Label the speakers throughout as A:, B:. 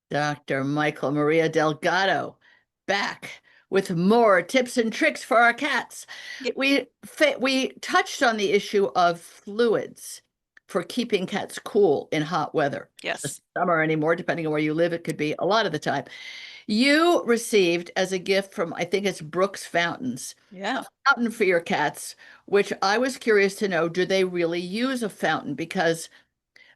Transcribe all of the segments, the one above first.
A: Dr. Mikel Maria Delgado back with more tips and tricks for our cats.
B: Yep.
A: We touched on the issue of fluids for keeping cats cool in hot weather.
B: Yes.
A: Summer anymore, depending on where you live, it could be a lot of the time. You received as a gift from, I think it's Brooks Fountains, a
B: Yeah.
A: fountain for your cats, which I was curious to know, do they really use a fountain? Because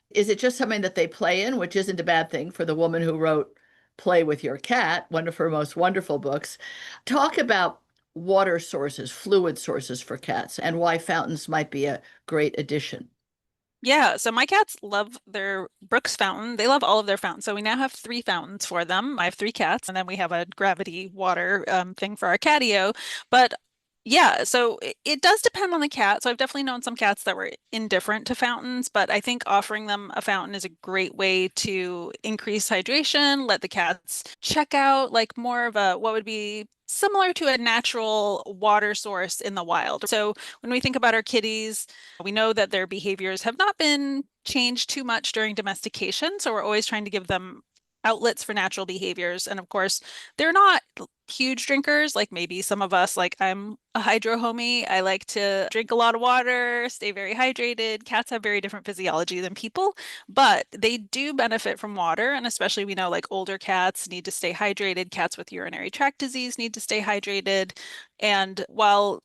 A: is it just something that they play in, which isn't a bad thing for the woman who wrote Play with Your Cat, one of her most wonderful books? Talk about water sources, fluid sources for cats, and why fountains might be a great addition.
B: Yeah. So my cats love their Brooks fountain. They love all of their fountains. So we now have three fountains for them. I have three cats, and then we have a gravity water thing for our catio. But yeah, so it does depend on the cat. So I've definitely known some cats that were indifferent to fountains, but I think offering them a fountain is a great way to increase hydration, let the cats check out like more of a what would be similar to a natural water source in the wild. So when we think about our kitties, we know that their behaviors have not been changed too much during domestication, so we're always trying to give them outlets for natural behaviors. And of course, they're not huge drinkers like maybe some of us. Like I'm a hydro homie. I like to drink a lot of water, stay very hydrated. Cats have very different physiology than people, but they do benefit from water. And especially we know like older cats need to stay hydrated. Cats with urinary tract disease need to stay hydrated. And while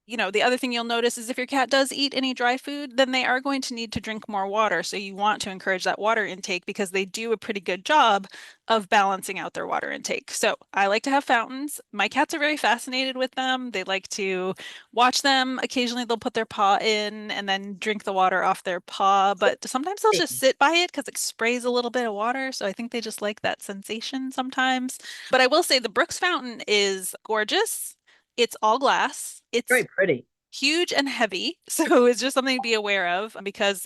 B: the other thing you'll notice is if your cat does eat any dry food, then they are going to need to drink more water. So you want to encourage that water intake because they do a pretty good job of balancing out their water intake. So I like to have fountains. My cats are very fascinated with them. They like to watch them. Occasionally they'll put their paw in and then drink the water off their paw, but sometimes they'll just sit by it because it sprays a little bit of water. So I think they just like that sensation sometimes. But I will say the Brooks fountain is gorgeous. It's all glass. It's
A: Very pretty.
B: huge and heavy. So it's just something to be aware of because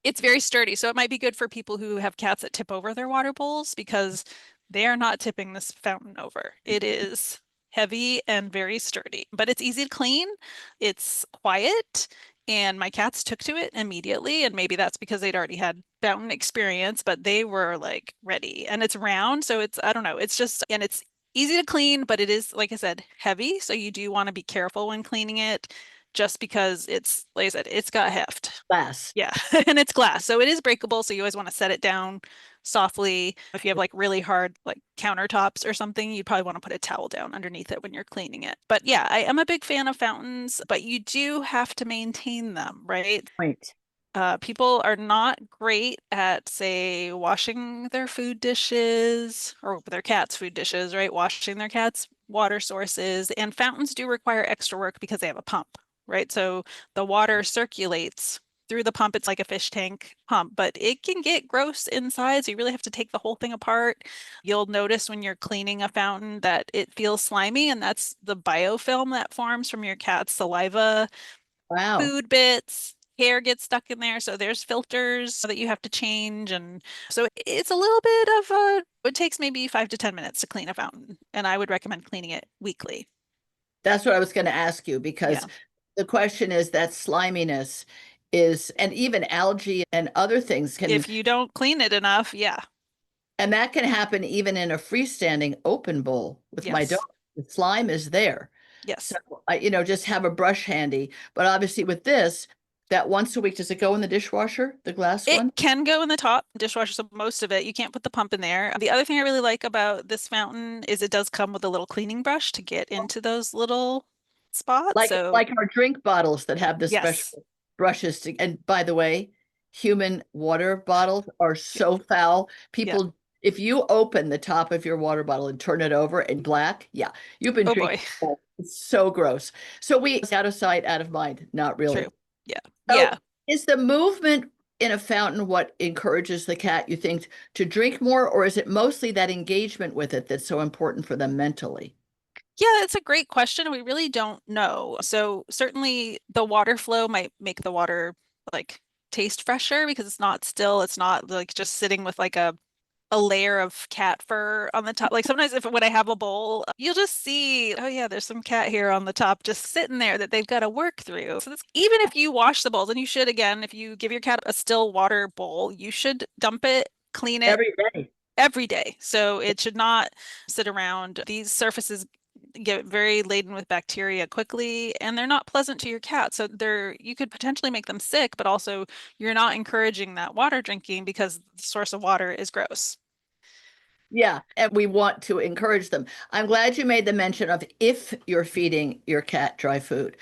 B: it's very sturdy. So it might be good for people who have cats that tip over their water bowls because they are not tipping this fountain over. It is heavy and very sturdy, but it's easy to clean. It's quiet. And my cats took to it immediately. And maybe that's because they'd already had fountain experience, but they were like ready. And it's round. So it's, I don't know, it's just, and it's easy to clean, but it is, like I said, heavy. So you do want to be careful when cleaning it just because it's, like I said, it's got heft.
A: Glass.
B: Yeah. And it's glass. So it is breakable. So you always want to set it down softly. If you have like really hard like countertops or something, you'd probably want to put a towel down underneath it when you're cleaning it. But yeah, I am a big fan of fountains, but you do have to maintain them, right?
A: Point.
B: People are not great at, say, washing their food dishes or their cats' food dishes, right? Washing their cats' water sources. And fountains do require extra work because they have a pump, right? So the water circulates through the pump. It's like a fish tank pump, but it can get gross inside. So you really have to take the whole thing apart. You'll notice when you're cleaning a fountain that it feels slimy, and that's the biofilm that forms from your cat's saliva,
A: Wow.
B: food bits, hair gets stuck in there. So there's filters that you have to change. And so it's a little bit of it takes maybe 5 to 10 minutes to clean a fountain. And I would recommend cleaning it weekly.
A: That's what I was going to ask you
B: Yeah.
A: because the question is that sliminess is, and even algae and other things can,
B: If you don't clean it enough, yeah.
A: and that can happen even in a freestanding open bowl with my dog.
B: Yes.
A: The slime is there. So,
B: Yes.
A: just have a brush handy. But obviously, with this, that once a week, does it go in the dishwasher, the glass
B: It
A: one?
B: can go in the top dishwasher, so most of it, you can't put the pump in there. The other thing I really like about this fountain is it does come with a little cleaning brush to get into those little spots. So,
A: Like our drink bottles that have the
B: yes.
A: special brushes to, and by the way, human water bottles are
B: Yeah.
A: so foul.
B: Yeah.
A: People, if you open the top of your water bottle and turn it over in black, yeah, you've been
B: Oh
A: drinking.
B: boy.
A: It's so gross. So we out of sight, out of mind. Not
B: True.
A: really.
B: Yeah.
A: So
B: Yeah.
A: is the movement in a fountain what encourages the cat, you think, to drink more, or is it mostly that engagement with it that's so important for them mentally?
B: Yeah, it's a great question. We really don't know. So certainly the water flow might make the water like taste fresher because it's not still, it's not like just sitting with like a layer of cat fur on the top. Like sometimes if when I have a bowl, you'll just see, oh yeah, there's some cat hair on the top just sitting there that they've got to work through. So that's, even if you wash the bowls, and you should again, if you give your cat a still water bowl, you should dump it, clean it
A: Every day.
B: every day. So it should not sit around. These surfaces get very laden with bacteria quickly, and they're not pleasant to your cat. So you could potentially make them sick, but also you're not encouraging that water drinking because the source of water is gross.
A: Yeah, and we want to encourage them. I'm glad you made the mention of if you're feeding your cat dry food.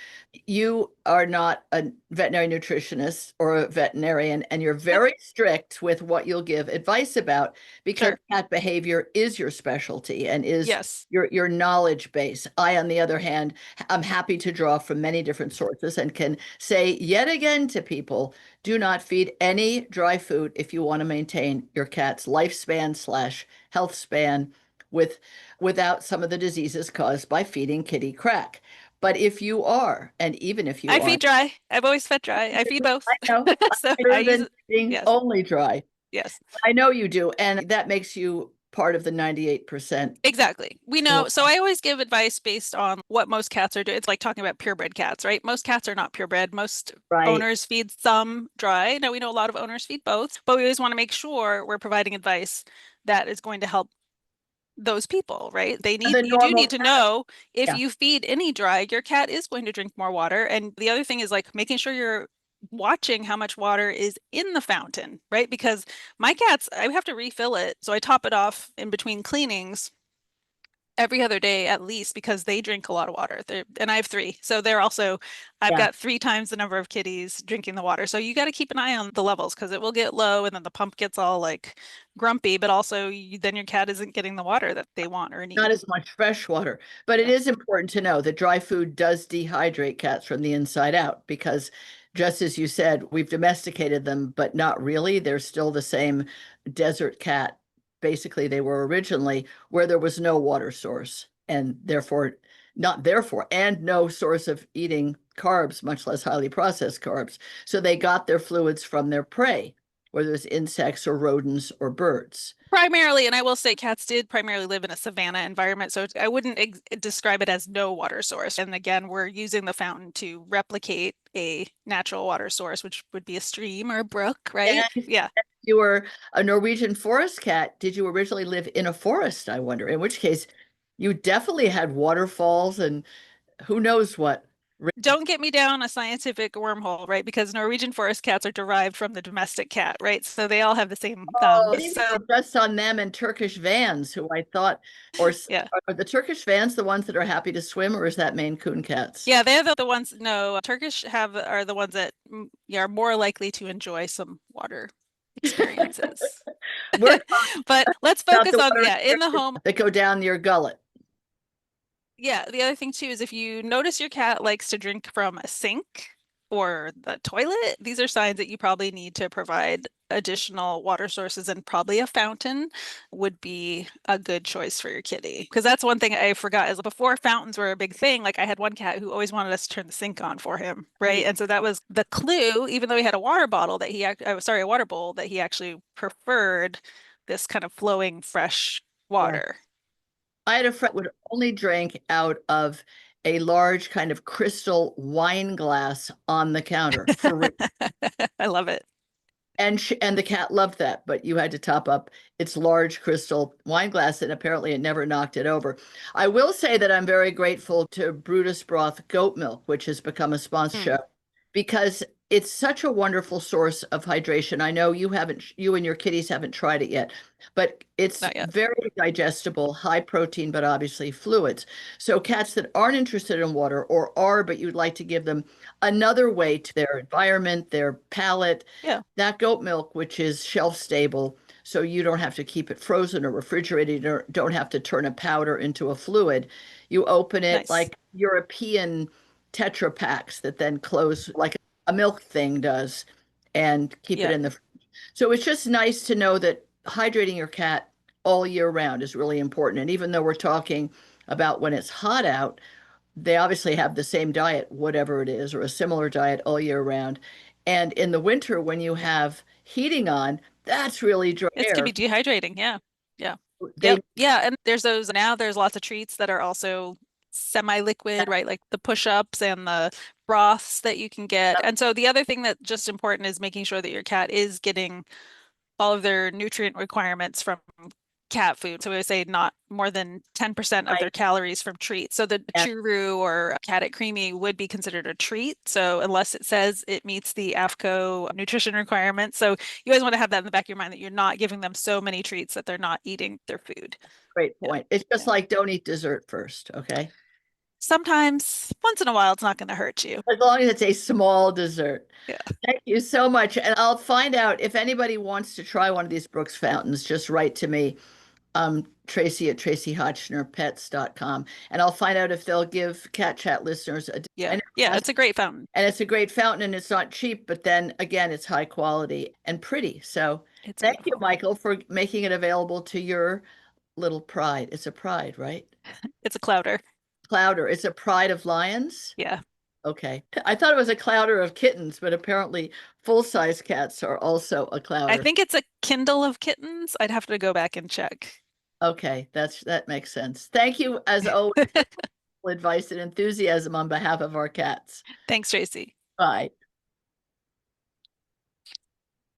A: You are not a veterinary nutritionist or a veterinarian, and you're
B: Yep,
A: very strict with what you'll give advice about because
B: sure.
A: cat behavior is your specialty and is
B: Yes.
A: your knowledge base. I, on the other hand, I'm happy to draw from many different sources and can say yet again to people, do not feed any dry food if you want to maintain your cat's lifespan slash health span with without some of the diseases caused by feeding kitty crack. But if you are, and even if you
B: I
A: aren't,
B: feed dry. I've always fed dry. I feed both.
A: I know
B: So
A: I'm
B: I
A: better
B: use
A: than
B: it.
A: feeding
B: Yes.
A: only dry.
B: Yes.
A: I know you do, and that makes you part of the 98%.
B: Exactly. We know. So I always give advice based on what most cats are doing. It's like talking about purebred cats, right? Most cats are not purebred. Most
A: Right.
B: owners feed some dry. Now we know a lot of owners feed both, but we always want to make sure we're providing advice that is going to help those people, right?
A: The
B: You do
A: normal
B: need to
A: cat.
B: know if
A: Yeah.
B: you feed any dry, your cat is going to drink more water. And the other thing is like making sure you're watching how much water is in the fountain, right? Because my cats, I have to refill it. So I top it off in between cleanings every other day at least because they drink a lot of water. And I have three. So I've
A: Yeah.
B: got 3 times the number of kitties drinking the water. So you got to keep an eye on the levels because it will get low and then the pump gets all like grumpy, but also then your cat isn't getting the water that they want or
A: Not
B: need.
A: as much fresh water. But it
B: Yeah.
A: is important to know that dry food does dehydrate cats from the inside out because, just as you said, we've domesticated them, but not really. They're still the same desert cat. Basically, they were originally where there was no water source and therefore, not therefore, and no source of eating carbs, much less highly processed carbs. So they got their fluids from their prey, whether it's insects or rodents or birds.
B: Primarily, and I will say cats did primarily live in a savanna environment, so I wouldn't describe it as no water source. And again, we're using the fountain to replicate a natural water source, which would be a stream or a brook, right?
A: And
B: Yeah.
A: you were a Norwegian forest cat. Did you originally live in a forest, I wonder? In which case, you definitely had waterfalls and who knows what.
B: Don't get me down a scientific wormhole, right? Because Norwegian forest cats are derived from the domestic cat, right? So they all have the same
A: Oh,
B: so
A: just on them and Turkish vans, who I thought, or
B: yeah.
A: are the Turkish vans the ones that are happy to swim, or is that Maine Coon cats?
B: Yeah, they're the ones, no, Turkish have are the ones that yeah, are more likely to enjoy some water experiences.
A: We're talking
B: But let's
A: about
B: focus
A: the
B: on,
A: water
B: yeah, in the home.
A: that go down your gullet.
B: Yeah, the other thing too is if you notice your cat likes to drink from a sink or the toilet, these are signs that you probably need to provide additional water sources, and probably a fountain would be a good choice for your kitty. Because that's one thing I forgot is before fountains were a big thing, like I had one cat who always wanted us to turn the sink on for him, right?
A: Right.
B: And so that was the clue, even though he had a water bottle that sorry, a water bowl that he actually preferred this kind of flowing fresh
A: Yeah.
B: water.
A: I had a friend who would only drink out of a large kind of crystal wine glass on the counter for real.
B: I love it.
A: And the cat loved that, but you had to top up its large crystal wine glass, and apparently it never knocked it over. I will say that I'm very grateful to Brutus Broth Goat Milk, which has become a
B: Mm,
A: sponsorship, because it's such a wonderful source of hydration. I know you and your kitties haven't tried it yet, but it's
B: not yet.
A: very digestible, high protein, but obviously fluids. So cats that aren't interested in water or are, but you'd like to give them another way to their environment, their palate,
B: Yeah,
A: that goat milk, which is shelf stable, so you don't have to keep it frozen or refrigerated or don't have to turn a powder into a fluid. You open it
B: nice.
A: like European Tetra packs that then close like a milk thing does and keep it
B: Yeah,
A: in the. So it's just nice to know that hydrating your cat all year round is really important. And even though we're talking about when it's hot out, they obviously have the same diet, whatever it is, or a similar diet all year round. And in the winter, when you have heating on, that's really dry
B: it can be
A: air.
B: dehydrating. Yeah, yeah,
A: They
B: yep, yeah. And there's lots of treats that are also semi-liquid, right? Like the push-ups and the broths that you can get. And so the other thing that's just important is making sure that your cat is getting all of their nutrient requirements from cat food. So we would say not more than 10% of their
A: Right.
B: calories from treats. So the
A: Yes,
B: churu or cat it creamy would be considered a treat. So unless it says it meets the AFCO nutrition requirements. So you always want to have that in the back of your mind that you're not giving them so many treats that they're not eating their food.
A: great
B: Yeah.
A: point. It's just
B: Yeah.
A: like don't eat dessert first, okay?
B: Sometimes, once in a while, it's not going to hurt you.
A: As long as it's a small dessert.
B: Yeah.
A: Thank you so much. And I'll find out if anybody wants to try one of these Brooks fountains, just write to me, Tracie at TracieHotchnerPets.com. And I'll find out if they'll give Cat Chat listeners a
B: Yeah.
A: and
B: Yeah. It's a great fountain.
A: it's a great fountain and it's not cheap, but then again, it's high quality and pretty. So
B: It's
A: thank you,
B: beautiful.
A: Michael, for making it available to your little pride. It's a pride, right?
B: It's a clouder.
A: Clouder. It's a pride of lions.
B: Yeah.
A: Okay. I thought it was a clouder of kittens, but apparently full-size cats are also a
B: I
A: clouder.
B: think it's a Kindle of kittens. I'd have to go back and check.
A: Okay, that makes sense. Thank you, as always, for advice and enthusiasm on behalf of our cats.
B: Thanks, Tracie.
A: Bye.